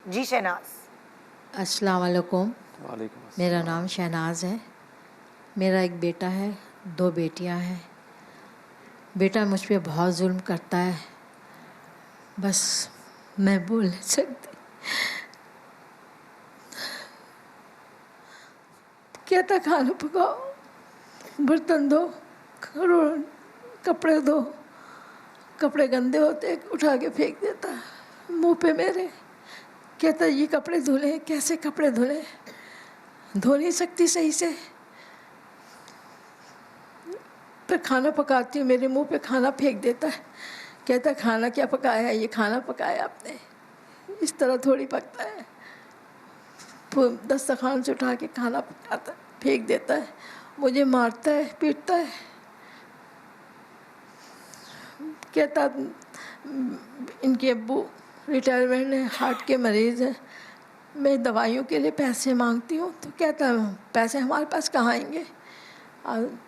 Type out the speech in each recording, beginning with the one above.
जी शहनाज। अस्सलाम वालेकुम। वालेकुम अस्सलाम। मेरा नाम शहनाज है। मेरा एक बेटा है, 2 बेटियां हैं। बेटा मुझ पे बहुत जुल्म करता है, बस मैं बोल नहीं सकती। कहता खाना पकाओ, बर्तन धो, करो, कपड़े धो, कपड़े गंदे होते उठा के फेंक देता मुंह पे मेरे। कहता ये कपड़े धुले, कैसे कपड़े धुले, धो नहीं सकती सही से। फिर खाना पकाती हूँ, मेरे मुंह पे खाना फेंक देता है। कहता खाना क्या पकाया है, ये खाना पकाया आपने, इस तरह थोड़ी पकता है। दस्तरखान से उठा के खाना पकाता फेंक देता है, मुझे मारता है, पीटता है। कहता इनके अब्बू रिटायरमेंट है, हार्ट के मरीज़ हैं, मैं दवाइयों के लिए पैसे मांगती हूँ। तो कहता पैसे हमारे पास कहाँ आएंगे,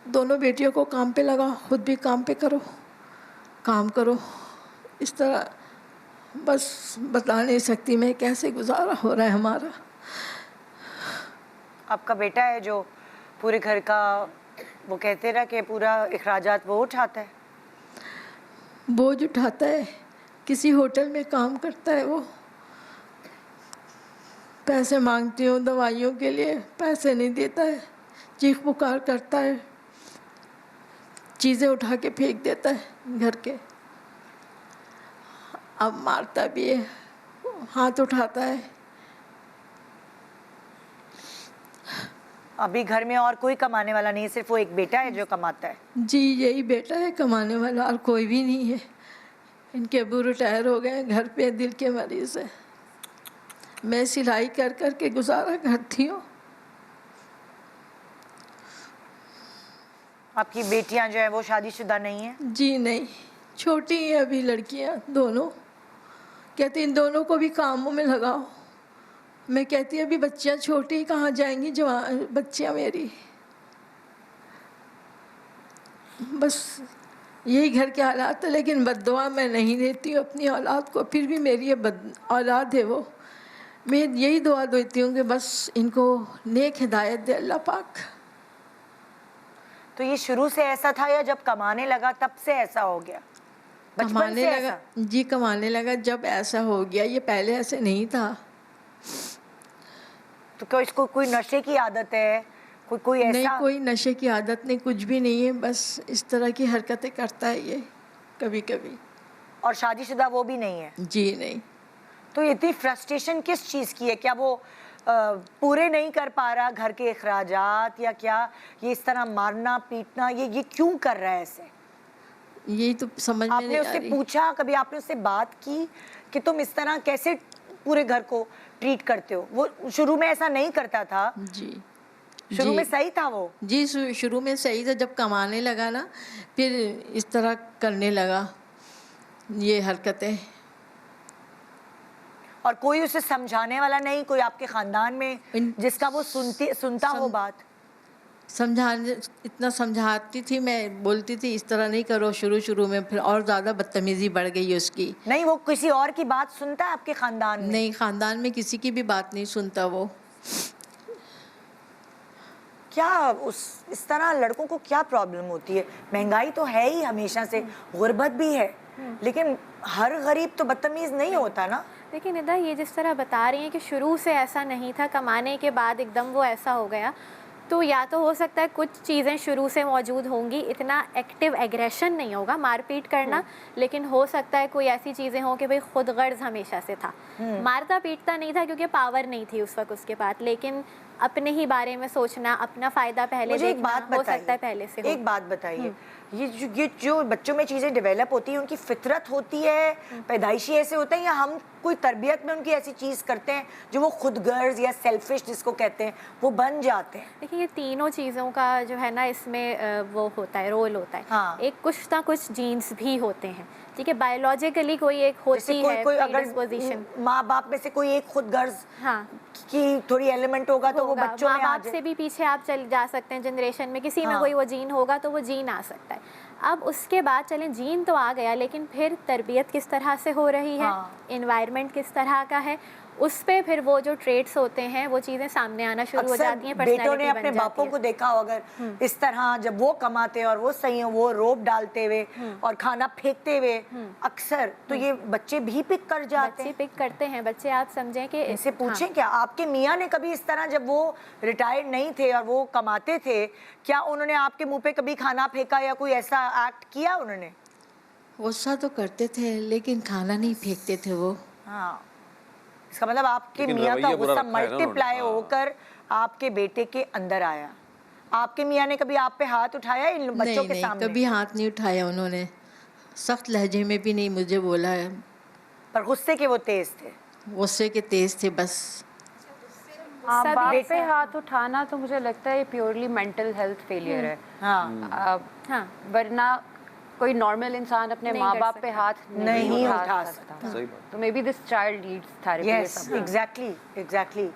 दोनों बेटियों को काम पे लगाओ, खुद भी काम पे करो, काम करो। इस तरह बस बता नहीं सकती मैं कैसे गुजारा हो रहा है हमारा। आपका बेटा है जो पूरे घर का, वो कहते ना कि पूरा अखराजात वो उठाता है, बोझ उठाता है। किसी होटल में काम करता है वो। पैसे मांगती हूँ दवाइयों के लिए, पैसे नहीं देता है, चीख पुकार करता है, चीज़ें उठा के फेंक देता है घर के। अब मारता भी है, हाथ उठाता है। अभी घर में और कोई कमाने वाला नहीं है, सिर्फ वो एक बेटा है जो कमाता है? जी यही बेटा है कमाने वाला, और कोई भी नहीं है। इनके अब्बू रिटायर हो गए, घर पे दिल के मरीज़ है। मैं सिलाई कर कर के गुजारा करती हूँ। आपकी बेटियां जो है वो शादीशुदा नहीं है? जी नहीं, छोटी हैं अभी लड़कियाँ दोनों। कहती इन दोनों को भी कामों में लगाओ। मैं कहती अभी बच्चियाँ छोटी, कहाँ जाएंगी जवान बच्चियाँ मेरी। बस यही घर के हालात है, लेकिन बद्दुआ मैं नहीं देती हूँ अपनी औलाद को। फिर भी मेरी ये औलाद है वो, मैं यही दुआ देती हूँ कि बस इनको नेक हिदायत दे अल्लाह पाक। तो ये शुरू से ऐसा था या जब कमाने लगा तब से ऐसा हो गया? बचपन कमाने से लगा ऐसा? जी, कमाने लगा जब ऐसा हो गया, ये पहले ऐसे नहीं था। तो क्या इसको कोई नशे की आदत है, कोई ऐसा? नहीं, कोई नशे की आदत नहीं, कुछ भी नहीं है, बस इस तरह की हरकतें करता है ये कभी कभी। और शादीशुदा वो भी नहीं है? जी नहीं। तो इतनी फ्रस्ट्रेशन किस चीज़ की है? क्या वो पूरे नहीं कर पा रहा घर के अखराजात, या क्या ये इस तरह मारना पीटना, ये क्यों कर रहा है ऐसे? यही तो समझ में आपने नहीं आ उससे रही। पूछा, कभी आपने उससे बात की कि तुम इस तरह कैसे पूरे घर को ट्रीट करते हो? वो शुरू में ऐसा नहीं करता था? जी शुरू जी में सही था वो? जी, शुरू में सही था, जब कमाने लगा ना फिर इस तरह करने लगा ये हरकतें। और कोई उसे समझाने वाला नहीं, कोई आपके खानदान में जिसका वो सुनता हो बात? समझाने इतना समझाती थी मैं, बोलती थी इस तरह नहीं करो शुरू में, फिर और ज़्यादा बदतमीज़ी बढ़ गई उसकी। नहीं, वो किसी और की बात सुनता है आपके खानदान में? नहीं, खानदान में किसी की भी बात नहीं सुनता वो। क्या इस तरह लड़कों को क्या प्रॉब्लम होती है? महंगाई तो है ही हमेशा से, गुर्बत भी है, लेकिन हर गरीब तो बदतमीज नहीं होता ना। देखिए निदा, ये जिस तरह बता रही हैं कि शुरू से ऐसा नहीं था, कमाने के बाद एकदम वो ऐसा हो गया, तो या तो हो सकता है कुछ चीज़ें शुरू से मौजूद होंगी, इतना एक्टिव एग्रेशन नहीं होगा, मारपीट करना, लेकिन हो सकता है कोई ऐसी चीज़ें हों कि भाई खुद गर्ज हमेशा से था, मारता पीटता नहीं था क्योंकि पावर नहीं थी उस वक्त उसके पास, लेकिन अपने ही बारे में सोचना, अपना फ़ायदा पहले देखना, हो सकता है पहले से हो। एक बात बताइए, ये जो बच्चों में चीज़ें डेवलप होती हैं, उनकी फितरत होती है, पैदाइशी ऐसे होते हैं, या हम कोई तरबियत में उनकी ऐसी चीज़ करते हैं जो वो खुद गर्ज या सेल्फिश जिसको कहते हैं वो बन जाते हैं? देखिए ये तीनों चीज़ों का जो है ना इसमें वो होता है, रोल होता है। हाँ। एक कुछ ना कुछ जीन्स भी होते हैं, ठीक है, बायोलॉजिकली कोई एक होती है अगर माँ बाप में से कोई एक खुद गर्ज हाँ की थोड़ी एलिमेंट होगा तो वो बच्चों में आ माँ बाप जाए। से भी पीछे आप चल जा सकते हैं, जनरेशन में किसी में कोई वो जीन होगा तो वो जीन आ सकता है। अब उसके बाद चलें, जीन तो आ गया, लेकिन फिर तरबियत किस तरह से हो रही है, एनवायरनमेंट किस तरह का है, उस पे फिर वो जो ट्रेट्स होते हैं वो चीज़ें सामने आना शुरू हो जाती हैं, बेटों ने personality अपने बन बापों जाती को है। देखा हो अगर इस तरह जब वो कमाते हैं और वो सही हो, वो रोब डालते हुए और खाना फेंकते हुए अक्सर, तो ये बच्चे भी पिक कर जाते बच्चे हैं। पिक करते हैं, बच्चे आप समझें कि इनसे पूछें क्या आपके मियाँ ने कभी इस तरह जब वो रिटायर्ड नहीं थे और वो कमाते थे, क्या उन्होंने आपके मुंह पे कभी खाना फेंका या कोई ऐसा एक्ट किया उन्होंने? गुस्सा तो करते थे लेकिन खाना नहीं फेंकते थे वो। हाँ, इसका मतलब आपके लेकिन मियाँ का रवैया बुरा गुस्सा रखा है ना उन्होंने, मल्टीप्लाई हाँ। होकर आपके बेटे के अंदर आया। आपके मियाँ ने कभी आप पे हाथ उठाया इन बच्चों नहीं के नहीं, सामने? कभी हाथ नहीं उठाया उन्होंने, सख्त लहजे में भी नहीं मुझे बोला है। पर गुस्से के वो तेज थे। गुस्से के तेज थे बस। हाँ, सभी बाप पे ऐसा- हाथ उठाना तो मुझे लगता है प्योरली मेंटल हेल्थ फेलियर है। हाँ, हाँ, वरना कोई नॉर्मल इंसान अपने नहीं माँ कर बाप पे सकता। हाथ नहीं उठा उठा सकता। सकता। सही बात। तो may be this child needs therapy. Yes, exactly, exactly.